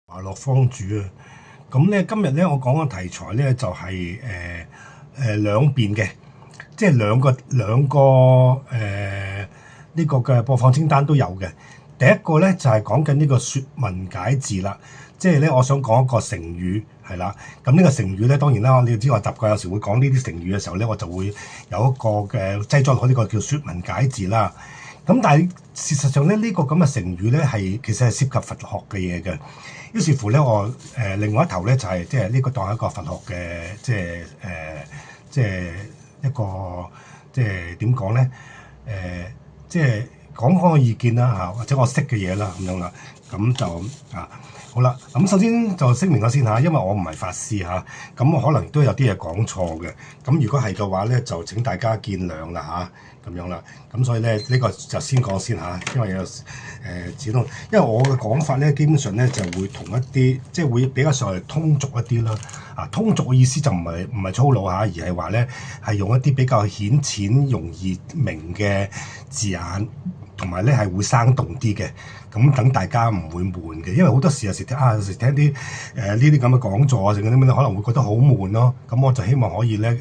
華樂坊主啊，咁咧今日咧我講嘅題材咧就係兩邊嘅，即係兩個呢個嘅播放清單都有嘅。第一個咧就係講緊呢個説文解字啦，即係咧我想講一個成語係啦。咁呢個成語咧當然啦，你要知我習慣有時會講呢啲成語嘅時候咧，我就會有一個嘅製作落呢個叫説文解字啦。咁但係事實上咧，呢個咁嘅成語咧其實係涉及佛學嘅嘢嘅。於是乎咧，我另外一頭咧就係即係呢個當係一個佛學嘅即係一個即係點講咧即係講個意見啦嚇，或者我識嘅嘢啦咁樣啦，咁就好啦。咁首先就聲明咗先嚇，因為我唔係法師嚇，咁我可能都有啲嘢講錯嘅。咁如果係嘅話咧，就請大家見諒啦嚇，咁樣啦。咁所以咧呢個就先講先嚇，因為有始終因為我嘅講法咧，基本上咧就會同一啲即係會比較上係通俗一啲啦。通俗嘅意思就唔係粗魯嚇，而係話咧係用一啲比較顯淺、容易明嘅字眼。同埋咧係會生動啲嘅，咁等大家唔會悶嘅，因為好多時有時聽啲呢啲咁嘅講座啊，成嗰啲咩可能會覺得好悶咯。咁我就希望可以咧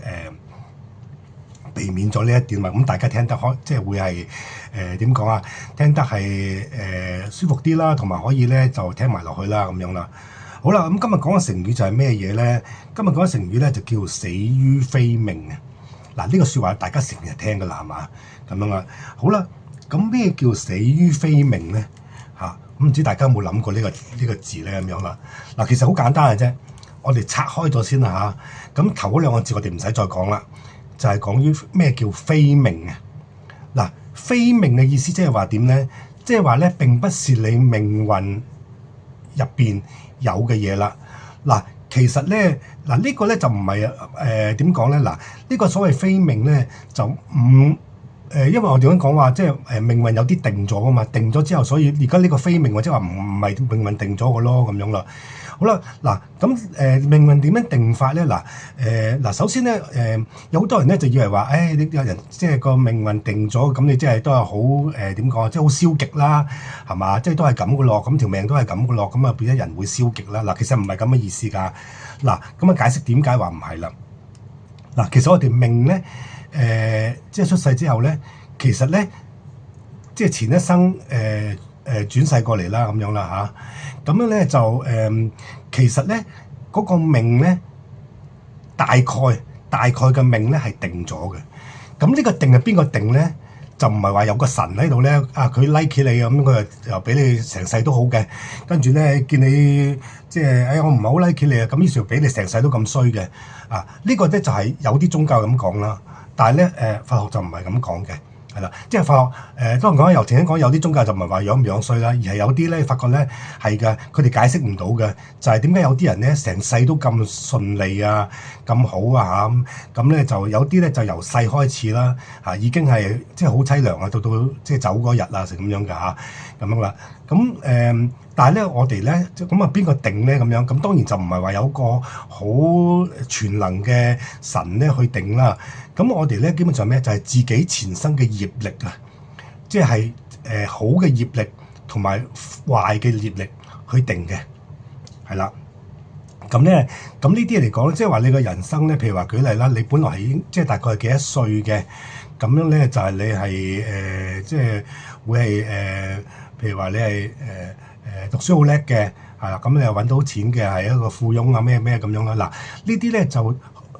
避免咗呢一點嘛。咁大家聽得開，即係會係點講啊？聽得係舒服啲啦，同埋可以咧就聽埋落去啦咁樣啦。好啦，咁今日講嘅成語就係咩嘢咧？今日講嘅成語咧就叫死於非命啊！嗱，呢個説話大家成日聽㗎啦，係嘛？咁樣啊，好啦。咁咩叫死於非命咧？咁唔知大家有冇諗過呢個字咧咁樣啦？嗱，其實好簡單嘅啫，我哋拆開咗先啦嚇。咁頭嗰兩個字我哋唔使再講啦，就係講於咩叫非命啊？嗱，非命嘅意思即係話點咧？即係話咧並不是你命運入邊有嘅嘢啦。嗱，其實咧呢個咧就唔係點講咧？呢個所謂非命咧就唔。因為我哋咁講話，即係命運有啲定咗噶嘛，定咗之後，所以而家呢個非命或者話唔係命運定咗嘅咯，咁樣啦。好啦，咁命運點樣定法咧？首先咧有好多人咧就以為話，你有人即係個命運定咗，咁你即係都係好點講啊？即係好消極啦，係嘛？即係都係咁嘅咯，咁條命都係咁嘅咯，咁啊變咗人會消極啦。其實唔係咁嘅意思㗎。咁啊解釋點解話唔係啦。其實我哋命咧。即係出世之後咧，其實咧，即係前一生轉世過嚟啦，咁樣啦嚇。咁樣咧就其實咧嗰個命咧，大概嘅命咧係定咗嘅。咁呢個定係邊個定咧？就唔係話有個神喺度咧，佢 like 你咁，佢又俾你成世都好嘅。跟住咧見你即係我唔係好 like 你啊，咁於是俾你成世都咁衰嘅。呢個咧就係有啲宗教咁講啦。但係咧，佛學就唔係咁講嘅，係啦，即係佛學當然講由前先講有啲宗教就唔係話樣唔樣衰啦，而係有啲咧發覺咧係嘅，佢哋解釋唔到嘅，就係點解有啲人咧成世都咁順利啊、咁好啊咁咧就有啲咧就由細開始啦已經係即係好凄涼啊，到即係走嗰日啊成咁樣嘅咁樣啦，咁但係咧，我哋咧咁邊個定咧咁樣？咁當然就唔係話有個好全能嘅神咧去定啦。咁我哋咧基本上咩就係自己前生嘅業力啊，即係好嘅業力同埋壞嘅業力去定嘅，係啦。咁呢啲嚟講即係話你個人生咧，譬如話舉例啦，你本來係已經即係大概係幾多歲嘅，咁樣咧就係你係即係會係譬如話你係讀書好叻嘅，係啦，咁你又揾到錢嘅，係一個富翁啊咩咁樣啦。呢啲咧就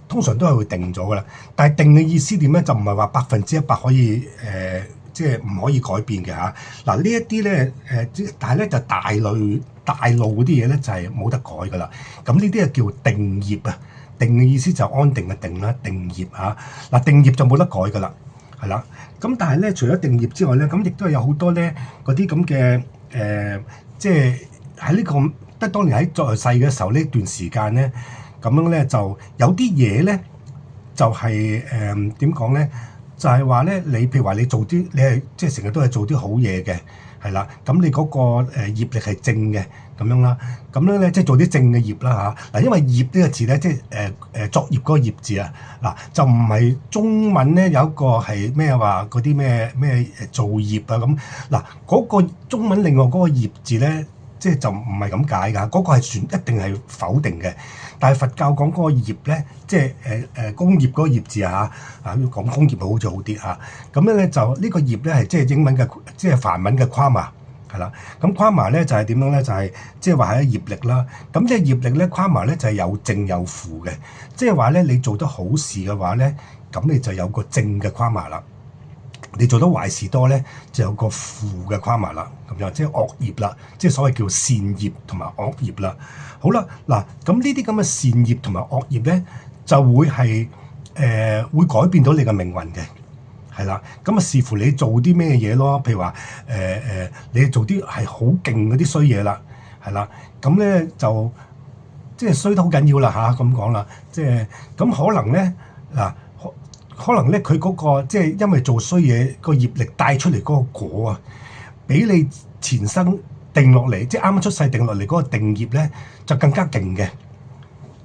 通常都係會定咗噶啦。但係定嘅意思點咧？就唔係話100%可以即係唔可以改變嘅嚇。呢一啲咧但係咧就大路嗰啲嘢咧就係冇得改噶啦。咁呢啲係叫定業啊。定嘅意思就安定嘅定啦，定業嚇。定業就冇得改噶啦，係啦。咁但係咧，除咗定業之外咧，咁亦都係有好多咧嗰啲咁嘅即係喺呢個即係當年喺在世嘅時候呢段時間咧，咁樣咧就有啲嘢咧就係點講咧？就係話咧，你譬如話你做啲你係即係成日都係做啲好嘢嘅，係啦。咁你嗰個業力係正嘅咁樣啦。咁樣咧即係做啲正嘅業啦嚇。因為業呢個字咧，即係作業嗰個業字啊。就唔係中文咧有一個係咩話嗰啲咩造業啊咁。嗰個中文另外嗰個業字咧。即係就唔係咁解㗎，嗰個係算一定係否定嘅。但係佛教講嗰個業咧，即係工業嗰個業字啊講工業好似好啲嚇。咁咧就呢個業咧係即係英文嘅，即係梵文嘅karma係啦。咁karma咧就係點樣咧？就係即係話係業力啦。咁即係業力咧karma咧就係有正有負嘅。即係話咧你做得好事嘅話咧，咁你就有個正嘅karma啦。你做得壞事多咧，就有個負嘅karma啦，咁樣即係惡業啦，即係所謂叫善業同埋惡業啦。好啦，嗱咁呢啲咁嘅善業同埋惡業咧，就會係會改變到你嘅命運嘅，係啦。咁啊視乎你做啲咩嘢咯，譬如話你做啲係好勁嗰啲衰嘢啦，係啦，咁咧就即係衰得好緊要啦嚇，咁講啦，即係咁可能咧嗱。可能咧佢嗰個即係因為做衰嘢個業力帶出嚟嗰個果啊，比你前生定落嚟，即係啱啱出世定落嚟嗰個定業咧就更加勁嘅。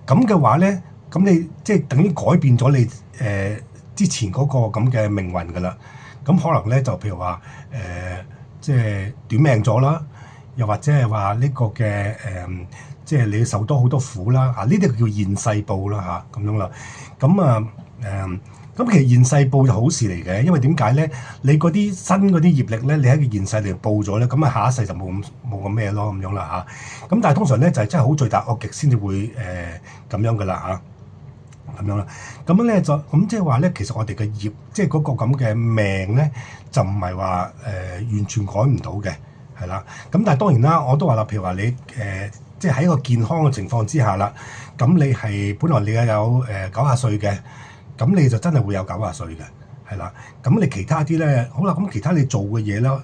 咁嘅話咧，咁你即係等於改變咗你之前嗰個咁嘅命運㗎啦。咁可能咧就譬如話即係短命咗啦，又或者係話呢個嘅即係你受多好多苦啦。啊呢啲叫現世報啦嚇，咁樣啦。咁咁其實現世報就好事嚟嘅，因為點解咧？你嗰啲新嗰啲業力咧，你喺個現世嚟報咗咧，咁啊下一世就冇咁咩咯，咁樣啦嚇。咁但係通常咧就係真係好罪大惡極先至會咁樣噶啦嚇，咁樣啦。咁咧就咁即係話咧，其實我哋嘅業即係嗰個咁嘅命咧，就唔係話完全改唔到嘅，係啦。咁但係當然啦，我都話啦，譬如話你即係喺一個健康嘅情況之下啦，咁你係本來你係有90歲嘅。咁你就真係會有90歲嘅，係啦。咁你其他啲咧，好啦，咁其他你做嘅嘢啦，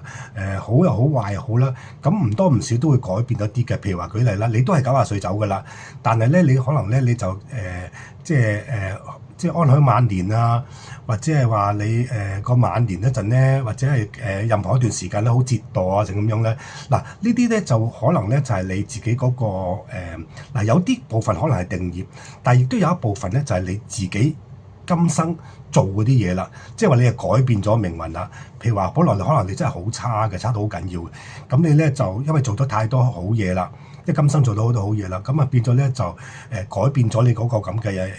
好又好，壞又好啦，咁唔多唔少都會改變一啲嘅。譬如話舉例啦，你都係90歲走噶啦，但係咧你可能咧你就即係安享晚年啊，或者係話你個晚年一陣咧，或者係任何一段時間咧好折墮啊，成咁樣咧。嗱呢啲咧就可能咧就係你自己嗰個嗱有啲部分可能係定業，但係亦都有一部分咧就係你自己今生做嗰啲嘢啦，即係話你係改變咗命運啦。譬如話，本來可能你真係好差嘅，差到好緊要嘅。咁你咧就因為做得太多好嘢啦，即係今生做到好多好嘢啦，咁啊變咗咧就改變咗你嗰個咁嘅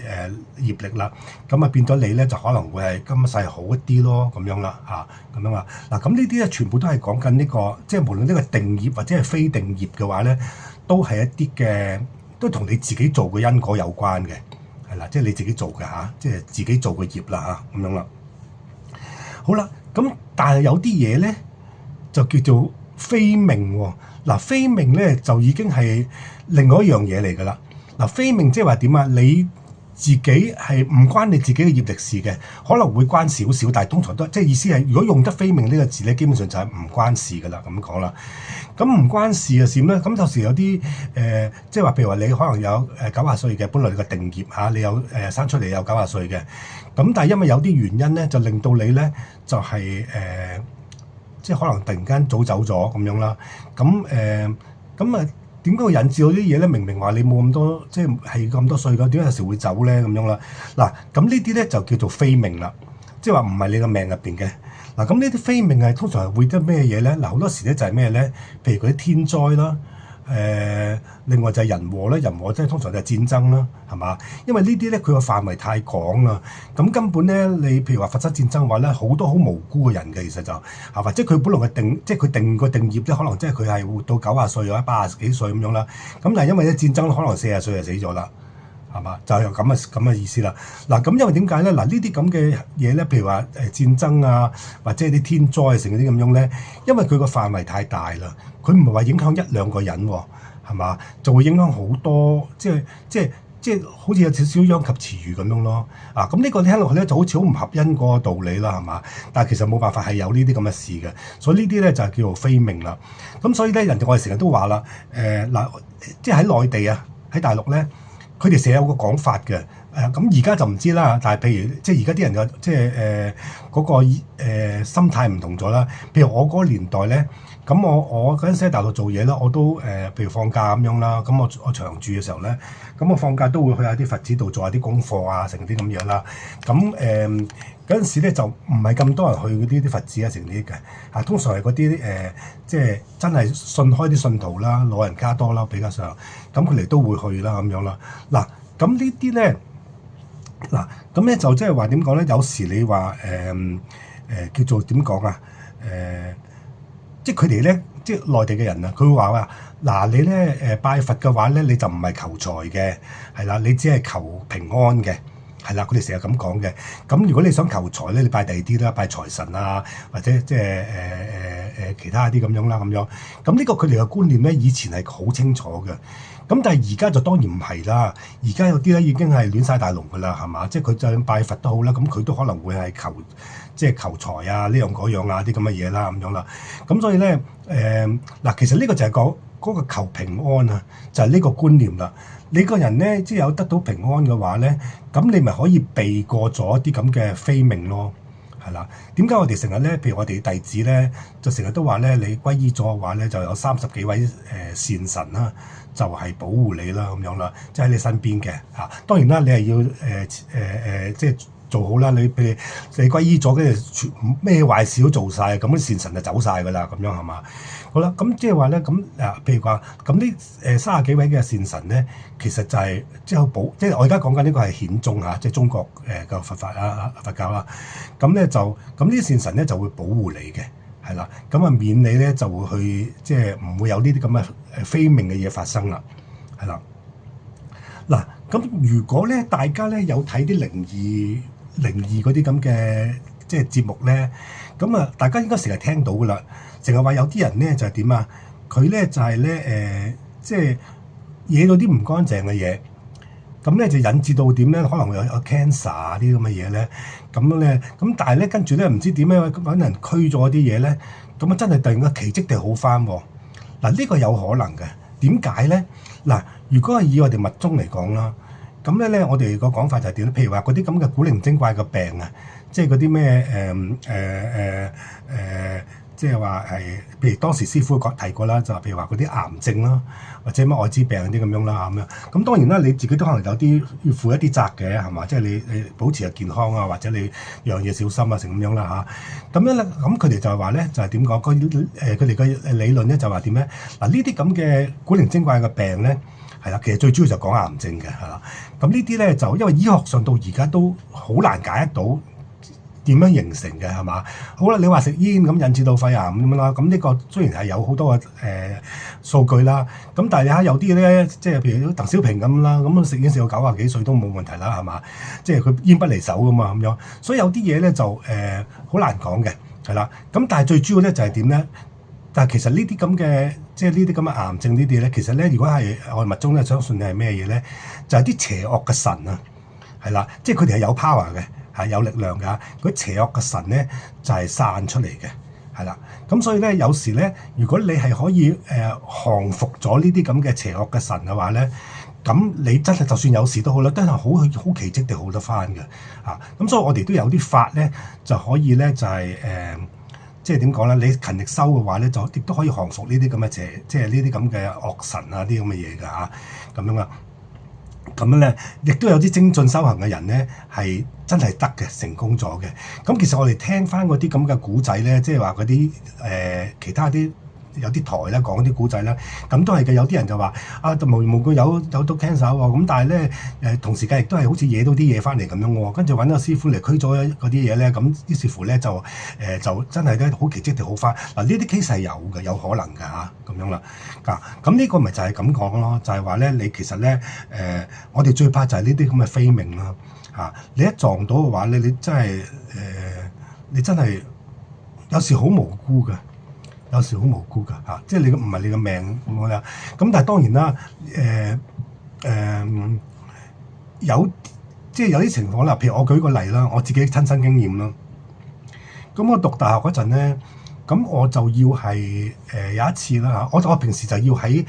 業力啦。咁啊變咗你咧就可能會係今世好一啲咯，咁樣啦嚇，咁樣啊。嗱咁呢啲咧全部都係講緊呢個，即係無論呢個定業或者係非定業嘅話咧，都係一啲嘅，都同你自己做嘅因果有關嘅。係啦，即係你自己做嘅嚇，即係自己做嘅業啦嚇，咁樣啦。好啦，咁但係有啲嘢咧就叫做非命喎。嗱，非命咧就已經係另外一樣嘢嚟㗎啦。嗱，非命即係話點啊？你自己係唔關你自己嘅業力事嘅，可能會關少少，但係通常都即係意思係，如果用得非命呢個字咧，基本上就係唔關事㗎啦。咁講啦，咁唔關事嘅事咧，咁有時有啲即係話譬如話你可能有90歲嘅，本來你個定業嚇，你有生出嚟有90歲嘅，咁但係因為有啲原因咧，就令到你咧就係即係可能突然間早走咗咁樣啦，咁啊。點解會引致到啲嘢咧？明明話你冇咁多，即係咁多歲㗎，點解有時會走咧？咁樣啦，嗱，咁呢啲咧就叫做非命啦，即係話唔係你個命入邊嘅。嗱，咁呢啲非命係通常係會得咩嘢咧？嗱，好多時咧就係咩咧？譬如嗰啲天災啦，另外就係人禍啦，人禍即係通常就係戰爭啦，係嘛？因為呢啲咧佢個範圍太廣啦，咁根本咧你譬如話發生戰爭嘅話咧，好多好無辜嘅人嘅，其實就係或者佢本來嘅定，即係佢定個定業咧，可能即係佢係活到90歲或者80幾歲咁樣啦，咁但係因為咧戰爭可能40歲就死咗啦。係嘛？就係咁嘅意思啦。嗱，咁因為點解咧？嗱，呢啲咁嘅嘢咧，譬如話戰爭啊，或者啲天災成嗰啲咁樣咧，因為佢個範圍太大啦，佢唔係話影響一兩個人喎，係嘛？就會影響好多，即係好似有少少殃及池魚咁樣咯。咁呢個聽落去咧就好似好唔合因嗰個道理啦，係嘛？但係其實冇辦法係有呢啲咁嘅事嘅，所以呢啲咧就係叫做非命啦。咁所以咧，人哋我哋成日都話啦，嗱，即係喺內地啊，喺大陸咧。佢哋成日有個講法嘅，咁而家就唔知啦。但係譬如即係而家啲人嘅即係嗰個心態唔同咗啦。譬如我嗰個年代咧，咁我嗰陣時喺大陸做嘢啦，我都譬如放假咁樣啦，咁我長住嘅時候咧，咁我放假都會去下啲佛寺度做下啲功課啊，成啲咁樣啦。咁嗰陣時咧就唔係咁多人去啲佛寺啊，成啲嘅通常係嗰啲即係真係信開啲信徒啦，老人家多啦比較上，咁佢哋都會去啦咁樣啦。嗱，咁呢啲咧，嗱咁咧就即係話點講咧？有時你話叫做點講啊？即係佢哋咧，即係內地嘅人啊，佢會話嗱你咧拜佛嘅話咧，你就唔係求財嘅，係啦，你只係求平安嘅。係啦，佢哋成日咁講嘅。咁如果你想求財咧，你拜第二啲啦，拜財神啊，或者即係其他啲咁樣啦，咁樣。咁呢個佢哋嘅觀念咧，以前係好清楚嘅。咁但係而家就當然唔係啦。而家有啲咧已經係亂晒大龍㗎啦，係嘛？即係佢就算拜佛都好啦，咁佢都可能會係即係求財啊，呢樣嗰樣啊啲咁嘅嘢啦，咁樣啦。咁所以咧嗱，其實呢個就係講嗰個求平安啊，就係呢個觀念啦。你個人咧，即係有得到平安嘅話咧，咁你咪可以避過咗啲咁嘅非命咯，係啦。點解我哋成日咧，譬如我哋弟子咧，就成日都話咧，你歸依咗嘅話咧，就有30幾位善神啦，就係保護你啦，咁樣啦，即係喺你身邊嘅嚇。當然啦，你係要即係做好啦。你譬如你歸依咗，跟住咩壞事都做晒，咁啲善神就走晒㗎啦，咁樣係嘛？好啦，咁即係話咧，咁譬如話，咁呢30幾位嘅善神咧，其實就係即係即係我而家講緊呢個係顯宗嚇，即係中國嘅佛法佛教啦。咁咧就咁呢啲善神咧就會保護你嘅，係啦。咁啊免你咧就會去即係唔會有呢啲咁嘅非命嘅嘢發生啦，係啦。嗱，咁如果咧大家咧有睇啲靈異嗰啲咁嘅即係節目咧，咁啊大家應該成日聽到噶啦。成日話有啲人咧就係點啊？佢咧就係咧即係惹到啲唔乾淨嘅嘢，咁咧就引致到點咧？可能會有 cancer 啲咁嘅嘢咧，咁咧咁但係咧跟住咧唔知點樣揾人驅咗啲嘢咧，咁啊真係突然間奇蹟地好翻喎！嗱，呢個有可能嘅，點解咧？嗱，如果係以我哋密宗嚟講啦，咁咧我哋個講法就係點咧？譬如話嗰啲咁嘅古靈精怪嘅病啊，即係嗰啲咩即係話係，譬如當時師傅提過啦，就譬如話嗰啲癌症啦，或者乜愛滋病啲咁樣啦咁樣。咁當然啦，你自己都可能有啲要負一啲責嘅，係嘛？即係你保持個健康啊，或者你樣嘢小心啊，成咁樣啦嚇。咁樣咧，咁佢哋就係話咧，就係點講？佢哋嘅理論咧就話點咧？嗱，呢啲咁嘅古靈精怪嘅病咧，係啦，其實最主要就講癌症嘅，係啦。咁呢啲咧就因為醫學上到而家都好難解得到。點樣形成嘅係嘛？好啦，你話食煙咁引致到肺癌咁樣啦，咁呢個雖然係有好多嘅數據啦，咁但係你睇有啲咧，即係譬如鄧小平咁啦，咁食煙食到90幾歲都冇問題啦，係嘛？即係佢煙不離手噶嘛咁樣，所以有啲嘢咧就好難講嘅，係啦。咁但係最主要咧就係點咧？但係其實呢啲咁嘅即係呢啲咁嘅癌症呢啲咧，其實咧如果係我哋密宗咧相信係咩嘢咧？就係啲邪惡嘅神啊，係啦，即係佢哋係有 power 嘅。係有力量㗎，嗰啲邪惡嘅神咧就係散出嚟嘅，係啦。咁所以咧，有時咧，如果你係可以降服咗呢啲咁嘅邪惡嘅神嘅話咧，咁你真係就算有事都好啦，都係好奇蹟地好得翻嘅嚇。咁所以我哋都有啲法咧，就可以咧就係即係點講咧？你勤力修嘅話咧，就亦都可以降服呢啲咁嘅即係呢啲咁嘅惡神啊啲咁嘅嘢㗎嚇，咁樣啊。咁樣咧，亦都有啲精進修行嘅人咧，係真係得嘅，成功咗嘅。咁其實我哋聽翻嗰啲咁嘅古仔咧，即係話嗰啲其他啲有啲台咧講啲古仔啦，咁都係嘅。有啲人就話啊，無緣無故有到 cancer 喎，咁但係咧同時間亦都係好似惹到啲嘢翻嚟咁樣喎，跟住揾個師傅嚟驅咗嗰啲嘢咧，咁於是乎咧就真係咧好奇蹟地好翻。嗱，呢啲 case 係有嘅，有可能㗎嚇，咁樣啦。咁呢個咪就係咁講咯，就係話咧，你其實咧我哋最怕就係呢啲咁嘅非命啦嚇。你一撞到嘅話咧，你真係有時好無辜㗎。有時好無辜㗎嚇，即係你唔係你嘅命咁樣。咁但係當然啦，即係有啲情況啦。譬如我舉個例啦，我自己親身經驗啦。咁我讀大學嗰陣咧，咁我就要係有一次啦嚇，我平時就要喺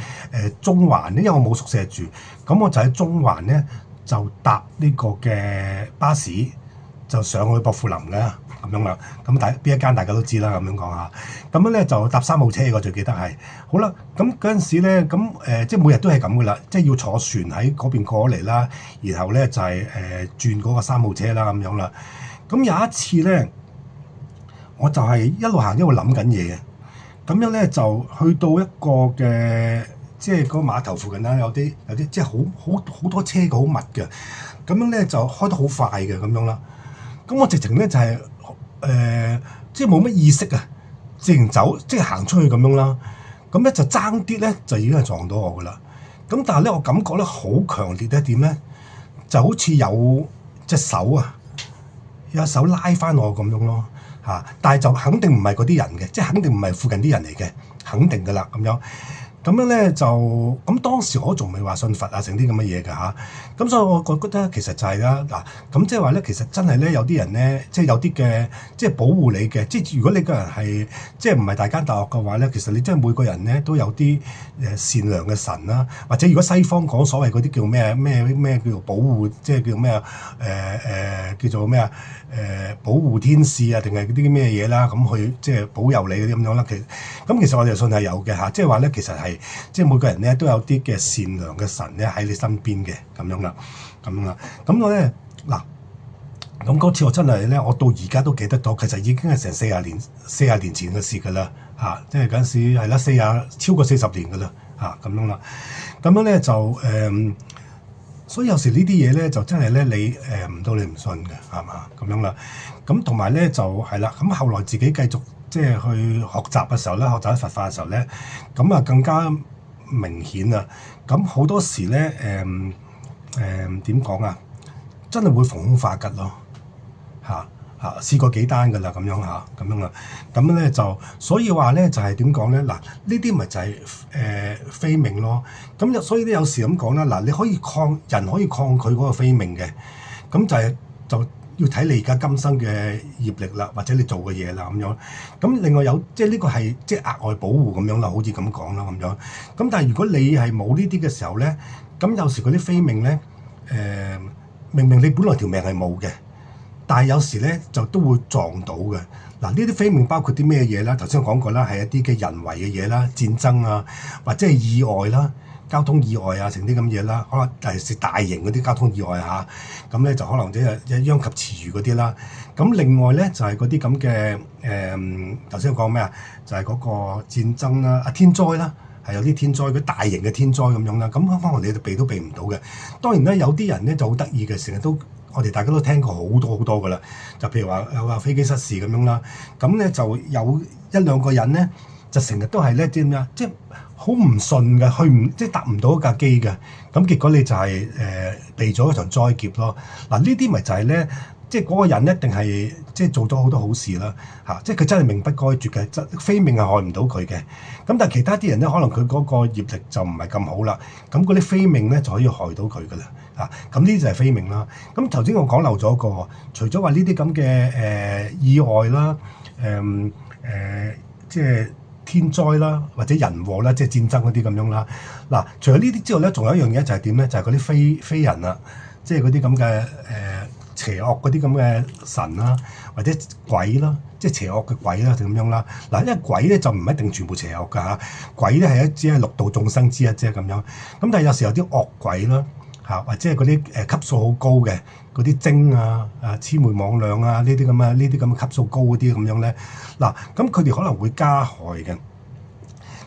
中環咧，因為我冇宿舍住，咁我就喺中環咧就搭呢個嘅巴士，就上去薄扶林嘅咁樣啦。咁邊一間大家都知啦，咁樣講下。咁樣咧就搭3號車，我最記得係。好啦，咁嗰陣時咧，即係每日都係咁噶啦，即係要坐船喺嗰邊過嚟啦，然後咧就係轉嗰個3號車啦咁樣啦。咁有一次咧，我就係一路行一路諗緊嘢嘅。咁樣咧就去到一個嘅即係嗰個碼頭附近啦，有啲即係好多車嘅，好密嘅。咁樣咧就開得好快嘅咁樣啦。咁我直情咧就係即係冇乜意識啊，直情走即係行出去咁樣啦。咁咧就爭啲咧就已經係撞到我噶啦。咁但係咧我感覺咧好強烈一點咧，就好似有隻手啊，有手拉翻我咁樣咯嚇。但係就肯定唔係嗰啲人嘅，即係肯定唔係附近啲人嚟嘅，肯定噶啦咁樣。咁樣咧就咁當時我仲未話信佛啊，成啲咁嘅嘢㗎嚇。咁所以我覺得其實就係啦嗱，咁即係話咧，其實真係咧有啲人咧，即係有啲嘅即係保護你嘅。即係如果你個人係即係唔係大奸大惡嘅話咧，其實你真係每個人咧都有啲善良嘅神啦，或者如果西方講所謂嗰啲叫咩叫做保護，即係叫咩啊叫做咩啊保護天使啊，定係嗰啲咩嘢啦，咁去即係保佑你嗰啲咁樣啦。其實我哋信係有嘅嚇，即係話咧其實係即係每個人咧都有啲嘅善良嘅神咧喺你身邊嘅咁樣啦，咁我咧嗱，咁嗰次我真係咧，我到而家都記得到，其實已經係成40年前嘅事㗎啦嚇，即係嗰陣時係啦，超過40年㗎啦嚇咁樣啦，咁樣咧就所以有時呢啲嘢咧就真係咧你唔到你唔信嘅係嘛咁樣啦，咁同埋咧就係啦，咁後來自己繼續即係去學習嘅時候咧，學習佛法嘅時候咧，咁啊更加明顯啊！咁好多時咧點講啊？真係會逢凶化吉咯嚇試過幾單㗎啦咁樣嚇咁樣啦，咁咧就所以話咧就係點講咧嗱？呢啲咪就係非命咯。咁所以咧有時咁講啦嗱，你可以人可以抗拒嗰個非命嘅，咁就要睇你而家今生嘅業力啦，或者你做嘅嘢啦咁樣。咁另外有即係呢個係即係額外保護咁樣啦，好似咁講啦咁樣。咁但係如果你係冇呢啲嘅時候咧，咁有時嗰啲非命咧明明你本來條命係冇嘅，但係有時咧就都會撞到嘅。嗱，呢啲非命包括啲咩嘢啦？頭先我講過啦，係一啲嘅人為嘅嘢啦，戰爭啊，或者係意外啦。交通意外啊，成啲咁嘢啦，可能尤其是大型嗰啲交通意外嚇，咁咧就可能即係殃及池魚嗰啲啦。咁另外咧就係嗰啲咁嘅頭先講咩啊？就係嗰個戰爭啦、天災啦，係有啲天災，嗰大型嘅天災咁樣啦。咁可能你哋避都避唔到嘅。當然咧，有啲人咧就好得意嘅，成日都我哋大家都聽過好多噶啦。就譬如話有話飛機失事咁樣啦，咁咧就有1-2個人咧就成日都係咧啲咩啊？即係好唔順嘅，即係搭唔到一架機嘅，咁結果你就係避咗一場災劫咯。嗱，呢啲咪就係咧，即係嗰個人一定係即係做咗好多好事啦嚇，即係佢真係命不該絕嘅，非命係害唔到佢嘅。咁但係其他啲人咧，可能佢嗰個業力就唔係咁好啦，咁嗰啲非命咧就可以害到佢噶啦嚇。咁呢啲就係非命啦。咁頭先我講漏咗個，除咗話呢啲咁嘅意外啦，即係天災啦，或者人禍啦，即係戰爭嗰啲咁樣啦。嗱，除咗呢啲之外咧，仲有一樣嘢就係點咧？就係嗰啲非人啊，即係嗰啲咁嘅邪惡嗰啲咁嘅神啦，或者鬼啦，即係邪惡嘅鬼啦，就咁樣啦。嗱，因為鬼咧就唔一定全部邪惡㗎嚇，鬼咧只係六道眾生之一啫咁樣。咁但係有時有啲惡鬼啦嚇，或者係嗰啲級數好高嘅嗰啲精啊、魑魅魍魎啊呢啲咁嘅級數高嗰啲咁樣咧。嗱，咁佢哋可能會加害嘅。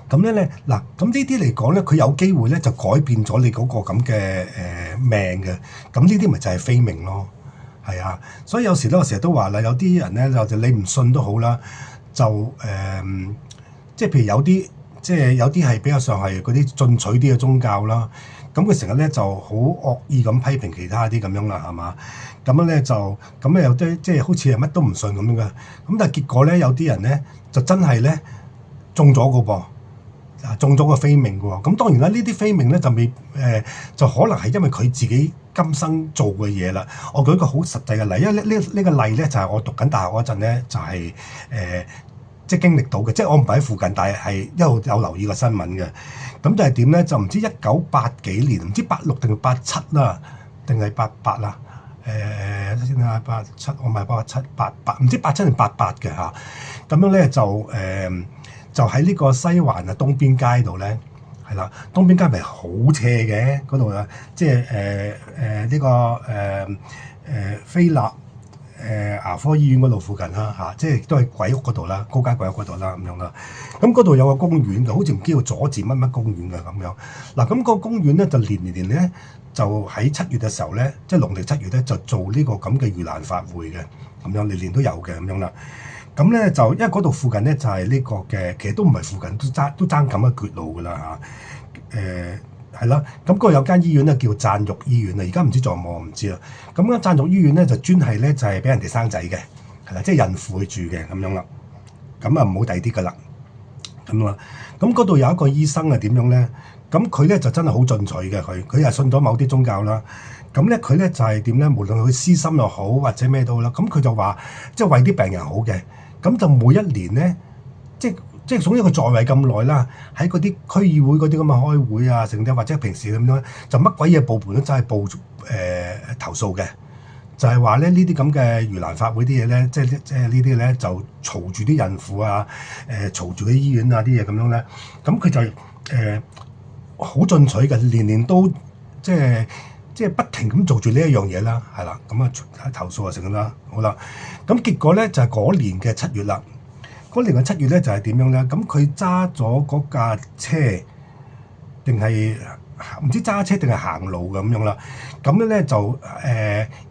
咁咧嗱，咁呢啲嚟講咧，佢有機會咧就改變咗你嗰個咁嘅命嘅。咁呢啲咪就係非命咯，係啊。所以有時咧，我成日都話啦，有啲人咧就你唔信都好啦，就即係譬如有啲係比較上係嗰啲進取啲嘅宗教啦。咁佢成日咧就好惡意咁批評其他啲咁樣啦，係嘛？咁樣咧就咁咧有啲即係好似係乜都唔信咁樣嘅。咁但係結果咧，有啲人咧就真係咧中咗個噃，中咗個非命嘅喎。咁當然啦，呢啲非命咧就未就可能係因為佢自己今生做嘅嘢啦。我舉一個好實際嘅例，因為呢個例咧就係我讀緊大學嗰陣咧就係即係經歷到嘅，即係我唔係喺附近，但係一路有留意個新聞嘅。咁就係點咧？就唔知1980幾年，唔知86定87啦，定係88啦？先啊87，我買8788，唔知87定88嘅嚇。咁樣咧就喺呢個西環啊東邊街度咧，係啦，東邊街咪好斜嘅嗰度啊，即係呢個菲立牙科醫院嗰度附近啦嚇，即係都係鬼屋嗰度啦，高街鬼屋嗰度啦咁樣啦。咁嗰度有個公園嘅，好似唔知叫佐治乜乜公園嘅咁樣。嗱，咁個公園咧就年咧就喺7月嘅時候咧，即係農曆7月咧就做呢個咁嘅盂蘭法會嘅，咁樣年都有嘅咁樣啦。咁咧就因為嗰度附近咧就係呢個嘅，其實都唔係附近，都爭咁嘅絕路噶啦嚇。係啦，咁嗰度有間醫院咧叫贊育醫院啊，而家唔知仲有冇我唔知啦。咁間贊育醫院咧就專係咧就係俾人哋生仔嘅，係啦，即係孕婦去住嘅咁樣啦。咁啊唔好第啲噶啦，咁啦。咁嗰度有一個醫生係點樣咧？咁佢咧就真係好進取嘅，佢係信咗某啲宗教啦。咁咧佢咧就係點咧？無論佢私心又好或者咩都好啦，咁佢就話即係為啲病人好嘅。咁就每一年咧，即係總之佢在位咁耐啦，喺嗰啲區議會嗰啲咁嘅開會啊，成啲或者平時咁樣，就乜鬼嘢部門都真係報投訴嘅，就係話咧呢啲咁嘅盂蘭法會啲嘢咧，即係呢啲咧就嘈住啲孕婦啊，嘈住啲醫院啊啲嘢咁樣咧，咁佢就好進取嘅，年都即係不停咁做住呢一樣嘢啦，係啦，咁啊投訴啊成啦，好啦，咁結果咧就係嗰年嘅7月啦。嗰年嘅7月咧就係點樣咧？咁佢揸咗嗰架車，定係唔知揸車定係行路咁樣啦。咁咧就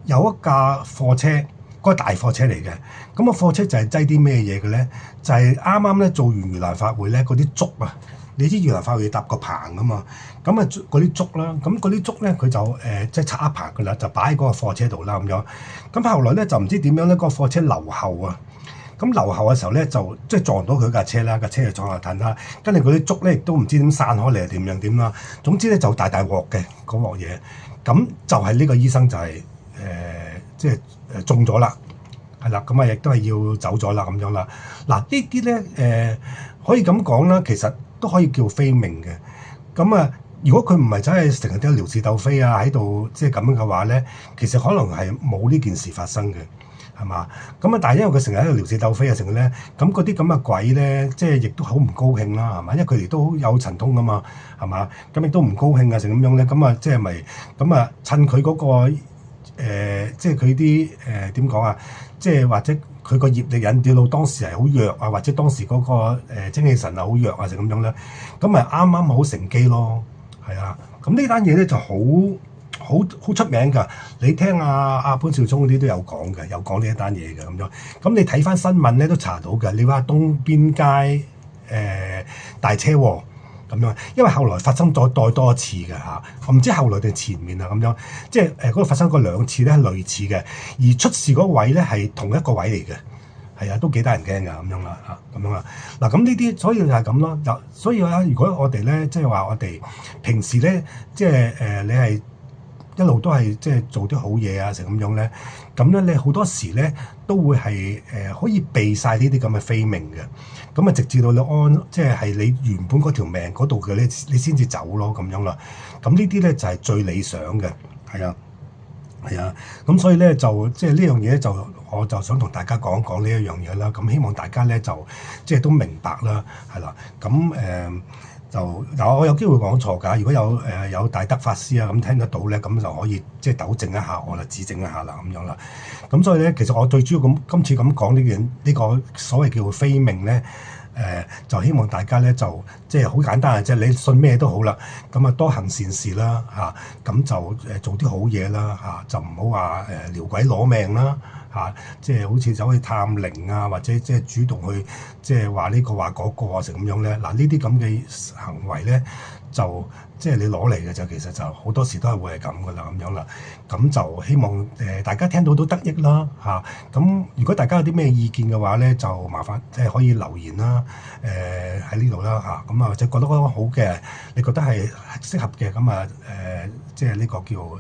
有一架貨車，嗰個大貨車嚟嘅。咁個貨車就係擠啲咩嘢嘅咧？就係啱啱咧做完盂蘭法會咧，嗰啲竹啊，你知盂蘭法會要搭個棚噶嘛？咁啊嗰啲竹啦，咁嗰啲竹咧佢就即係拆一棚噶啦，就擺喺嗰個貨車度啦咁樣。咁後來咧就唔知點樣咧，嗰個貨車留後啊。咁留後嘅時候咧，就即係撞到佢架車啦，架車就撞下褪啦，跟住嗰啲竹咧亦都唔知點散開嚟係點啦。總之咧就大鑊嘅嗰鑊嘢，咁就係呢個醫生就係即係中咗啦，係啦，咁啊亦都係要走咗啦咁樣啦。嗱呢啲咧可以咁講啦，其實都可以叫非命嘅。咁啊，如果佢唔係真係成日都撩事鬥非啊喺度，即係咁樣嘅話咧，其實可能係冇呢件事發生嘅。係嘛？咁啊，但係因為佢成日喺度撩事鬥非啊，成日咧，咁嗰啲咁嘅鬼咧，即係亦都好唔高興啦，係嘛？因為佢哋都有神通噶嘛，係嘛？咁亦都唔高興啊，成咁樣咧，咁啊，即係咪咁啊？趁佢嗰個即係佢啲點講啊？即係或者佢個業力引掉到當時係好弱啊，或者當時嗰個精氣神啊好弱啊，成咁樣咧，咁咪啱啱好乘機咯，係啊！咁呢單嘢咧就好出名㗎，你聽阿潘紹聰嗰啲都有講嘅，有講呢一單嘢嘅咁樣。咁你睇翻新聞咧都查到嘅。你話東邊街大車禍咁樣，因為後來發生咗再多次嘅嚇，我唔知後來定前面啊咁樣，即係嗰度發生過2次咧係類似嘅，而出事嗰位咧係同一個位嚟嘅，係啊，都幾得人驚㗎咁樣啦嚇，咁樣啦。嗱咁呢啲所以就係咁咯。所以如果我哋咧即係話我哋平時咧即係你係一路都係即係做啲好嘢啊，成咁樣咧，咁咧你好多時咧都會係可以避晒呢啲咁嘅非命嘅，咁啊直至到你即係你原本嗰條命嗰度嘅你先至走咯咁樣啦。咁呢啲咧就係最理想嘅，係啊，咁所以咧就即係呢樣嘢就我就想同大家講講呢一樣嘢啦。咁希望大家咧就即係都明白啦，係啦，咁就嗱，我有機會講錯㗎。如果有大德法師啊咁聽得到咧，咁就可以即係糾正一下我啦，指正一下啦咁樣啦。咁所以咧，其實我最主要今次咁講呢個所謂叫做非命咧，就希望大家咧就即係好簡單嘅啫。你信咩都好啦，咁啊多行善事啦嚇，咁就做啲好嘢啦嚇，就唔好話撩鬼攞命啦。即係好似走去探靈啊，或者即係主動去即係話呢個話嗰個啊，成咁樣咧。嗱，呢啲咁嘅行為咧，就即係你攞嚟嘅就其實就好多時都係會係咁噶啦，咁樣啦。咁就希望大家聽到都得益啦嚇。咁如果大家有啲咩意見嘅話咧，就麻煩即係可以留言啦，喺呢度啦嚇。咁啊，或者覺得好嘅，你覺得係適合嘅，咁啊即係呢個叫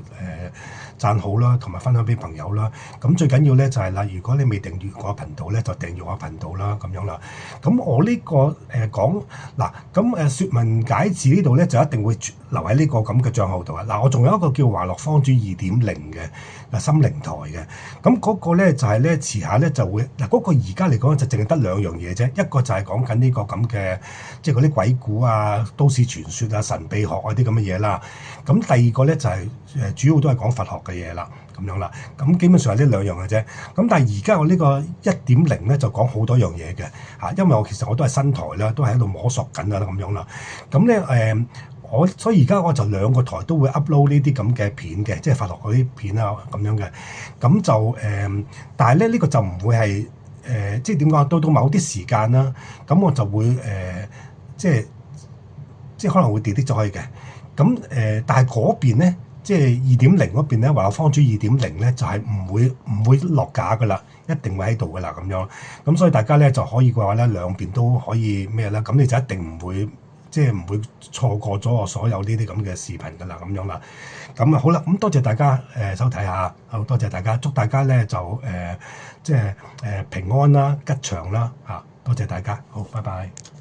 讚好啦，同埋分享俾朋友啦。咁最緊要咧就係啦，如果你未訂閱我頻道咧，就訂閱我頻道啦，咁樣啦。咁我呢個講嗱，咁説文解字呢度咧就一定會留喺呢個咁嘅帳號度啊。嗱，我仲有一個叫華樂坊主2.0嘅心靈台嘅，咁嗰個咧就係咧遲下咧就會嗱，嗰個而家嚟講就淨係得兩樣嘢啫，一個就係講緊呢個咁嘅即係嗰啲鬼故啊、都市傳說啊、神秘學啊啲咁嘅嘢啦。咁第二個咧就係主要都係講佛學嘅嘢啦，咁樣啦。咁基本上係呢兩樣嘅啫。咁但係而家我呢個1.0咧就講好多樣嘢嘅嚇，因為我其實我都係新台啦，都係喺度摸索緊啊咁樣啦。咁咧所以而家我就兩個台都會 upload 呢啲咁嘅片嘅，即係佛學嗰啲片啊咁樣嘅。咁就但係咧呢個就唔會係即係點講？到某啲時間啦，咁我就會即係可能會 delete 咗佢嘅。咁但係嗰邊咧，即係2.0嗰邊咧，華樂坊主2.0咧，就係唔會落架噶啦，一定會喺度噶啦咁樣。咁所以大家咧就可以嘅話咧，兩邊都可以咩啦？咁你就一定唔會錯過咗我所有呢啲咁嘅視頻噶啦咁樣啦。咁啊好啦，咁多謝大家收睇下，好多謝大家，祝大家咧就平安啦、吉祥啦嚇，多謝大家，好，拜拜。